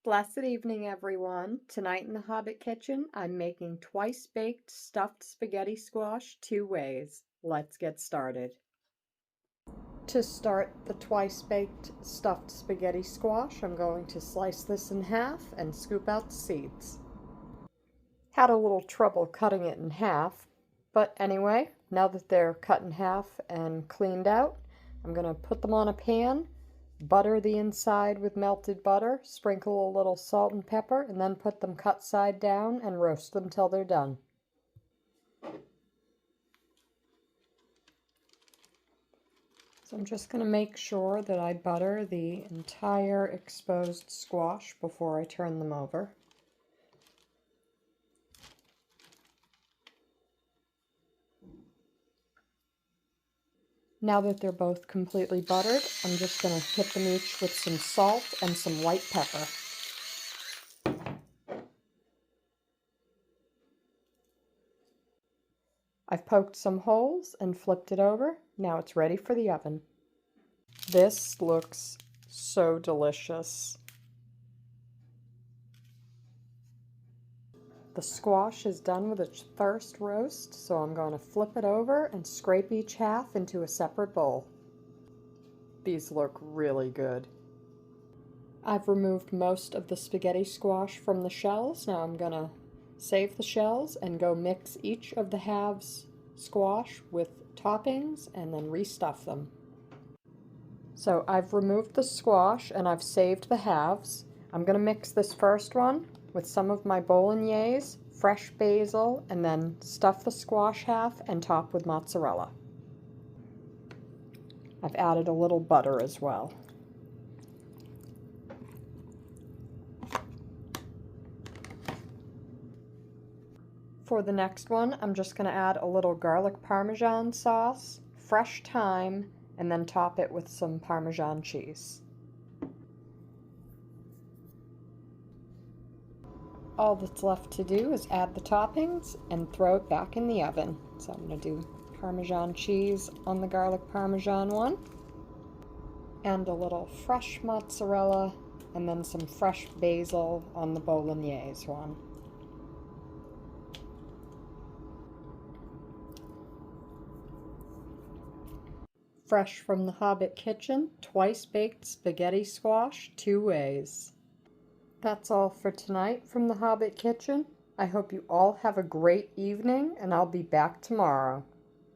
Blessed evening, everyone. Tonight in the Hobbit Kitchen, I'm making twice-baked stuffed spaghetti squash 2 ways. Let's get started. To start the twice-baked stuffed spaghetti squash, I'm going to slice this in half and scoop out the seeds. Had a little trouble cutting it in half, but anyway, now that they're cut in half and cleaned out, I'm going to put them on a pan, butter the inside with melted butter, sprinkle a little salt and pepper, and then put them cut side down and roast them till they're done. So I'm just going to make sure that I butter the entire exposed squash before I turn them over. Now that they're both completely buttered, I'm just going to hit them each with some salt and some white pepper. I've poked some holes and flipped it over. Now it's ready for the oven. This looks so delicious. The squash is done with its first roast, so I'm going to flip it over and scrape each half into a separate bowl. These look really good. I've removed most of the spaghetti squash from the shells. Now I'm going to save the shells and go mix each of the halves squash with toppings and then restuff them. So I've removed the squash and I've saved the halves. I'm going to mix this first one with some of my bolognese, fresh basil, and then stuff the squash half and top with mozzarella. I've added a little butter as well. For the next one, I'm just going to add a little garlic parmesan sauce, fresh thyme, and then top it with some Parmesan cheese. All that's left to do is add the toppings and throw it back in the oven. So I'm going to do Parmesan cheese on the garlic Parmesan one, and a little fresh mozzarella, and then some fresh basil on the bolognese one. Fresh from the Hobbit Kitchen, twice-baked spaghetti squash 2 ways. That's all for tonight from the Hobbit Kitchen. I hope you all have a great evening, and I'll be back tomorrow.